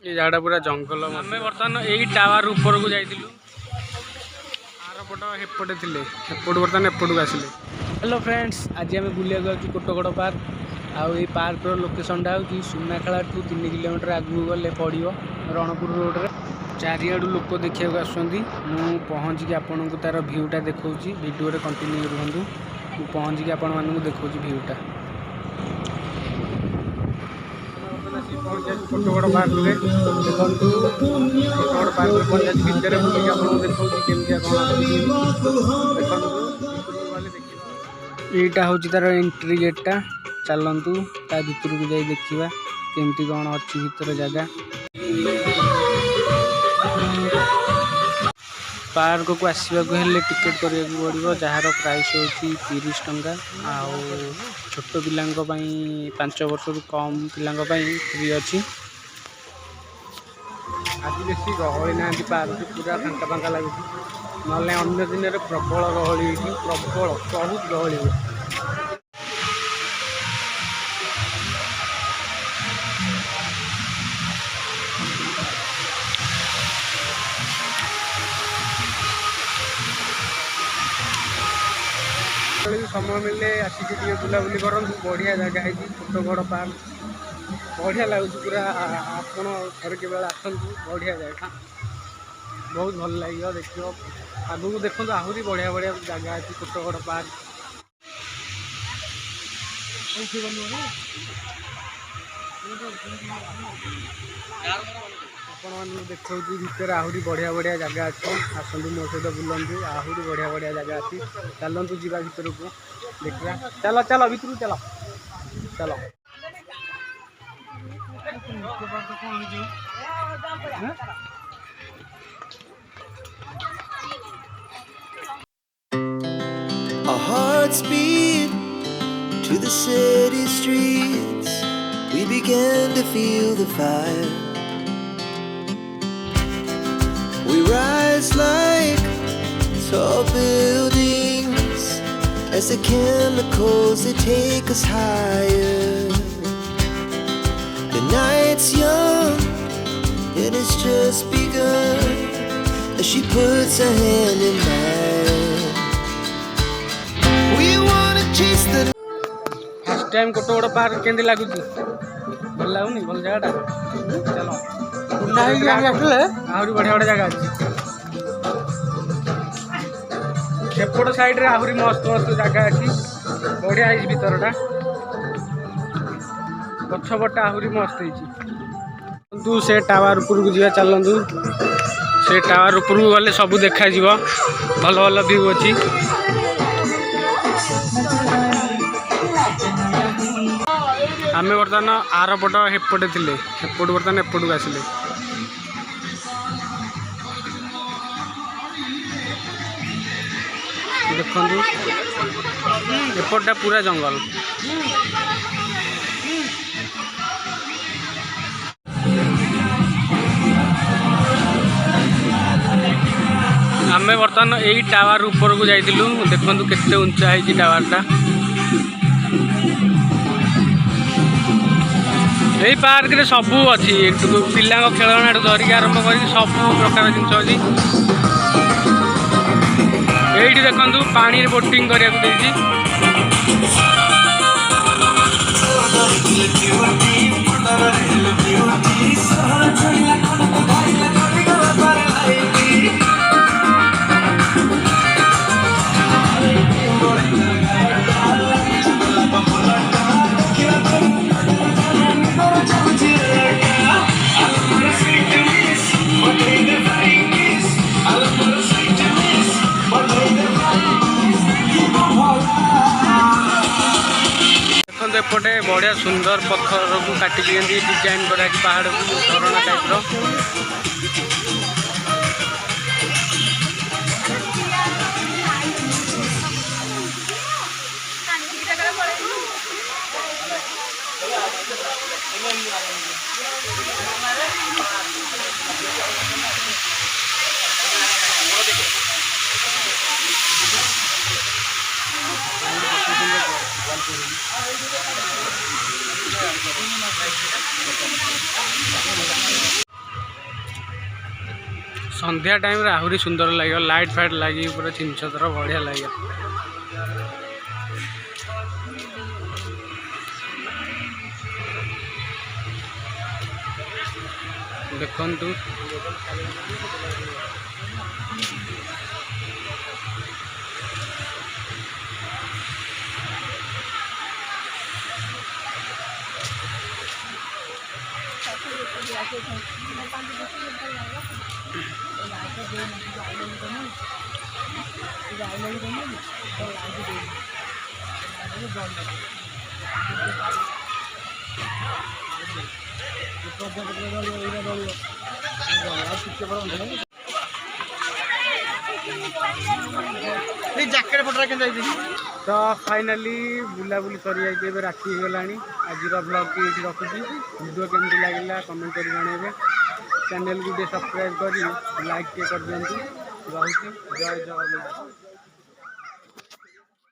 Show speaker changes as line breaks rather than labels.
ये जाड़ा पूरा जंगल आम बर्तमान यही टावर ऊपर को जाइलु आरपट हेपटे थे एपट बर्तमान एपट को आसिले। हेलो फ्रेंड्स, आज आम बुलिया कोटगड़ पार्क आई पार्क लोकेशनटा हूँ सुनाखाला ठू 3 किलोमीटर आगू गले पड़ो रणपुर रोड रे चारिआडू लोक देखा आसुँच पहुँचिकी आपन को तार भ्यूटा देखा भिडियो कंटिन्यू रुहतु पहुँचिकी आपण मानक देखा भ्यूटा कोटगड़ पार्क में देखो कोटगड़ पार्क पंचायत भितर बुलिक आपको देखा यहीटा हूँ तार एंट्री गेटा चलतु ता भर को जाई देखा केमती कौन अच्छी भीतर जगह पार्क को आसवाक हेल्ले टिकेट करा पड़ो जार प्राइस हूँ 30 टंका आउ छोट पिला 5 वर्ष रु कम पिला फ्री अच्छी। आज बेस गहली ना पार्क पूरा फांका फांका लगे ना अन्य दिन में प्रबल गहली प्रबल बहुत गहली हुए। समय मिले आसिक बुलाबुली करूँ बढ़िया जगह है कोटगड़ पार्क बढ़िया लगुच पूरा आपड़ थे के आसतु बढ़िया जगह बहुत भल लगे देख आगू देखो आहरी बढ़िया बढ़िया जगह अच्छी कोटगड़ पार्क आपण देखा भितर आहरी बढ़िया बढ़िया जगह अच्छी आसतु मो सहित बुलंतु आहरी बढ़िया बढ़िया जगह अच्छी चलतु जीवा भर को देखा चलो चलो भर चलो चलो
Our hearts beat to the city streets. We began to feel the fire. We rise like tall buildings as the chemicals they take us higher. The night's young and it's just begun as she puts her hand in mine. We wanna chase the
first time Kotgarh park केंदी लागुच भल लगुनि भल जगह चलो आहरी बढ़िया बढ़िया जगह अच्छी सेपट साइड रे आहरी मस्त मस्त जगह अच्छी बढ़िया है भरटा गछपटा आहरी मस्त है से टावर उपर को जा चलतु से टावर उपर को गले सब देखा भल भल व्यू अच्छी। आम बर्तमान आरपट हेपटे थे एपट बर्तमान एपट को आसिले। देखु एपटा पूरा जंगल आम बर्तमान यही टावर ऊपर को जाइलु देखु केते उंचा है टावरटा यही पार्क रे सबू अच्छी पिला खेलना धरिक आरंभ कर सब प्रकार जिन अच्छी ये देखु पानी बोटिंग करने एपटे बढ़िया सुंदर पत्थर को काटिक डिजाइन करा पहाड़ को झरणा टाइप संध्या टाइम रे आहुरी सुंदर लगे लाइट फाइट लगी पूरा चिंचतर बढ़िया लगे देखु तो फाइनाली बुलाबुली सरी राति हो गलानी आज ब्लॉग की ये रखुची वीडियो केमती लगे कमेंट कर जन चैनल को सब्सक्राइब कर लाइक कर दिखाँ रही जय जगन्नाथ।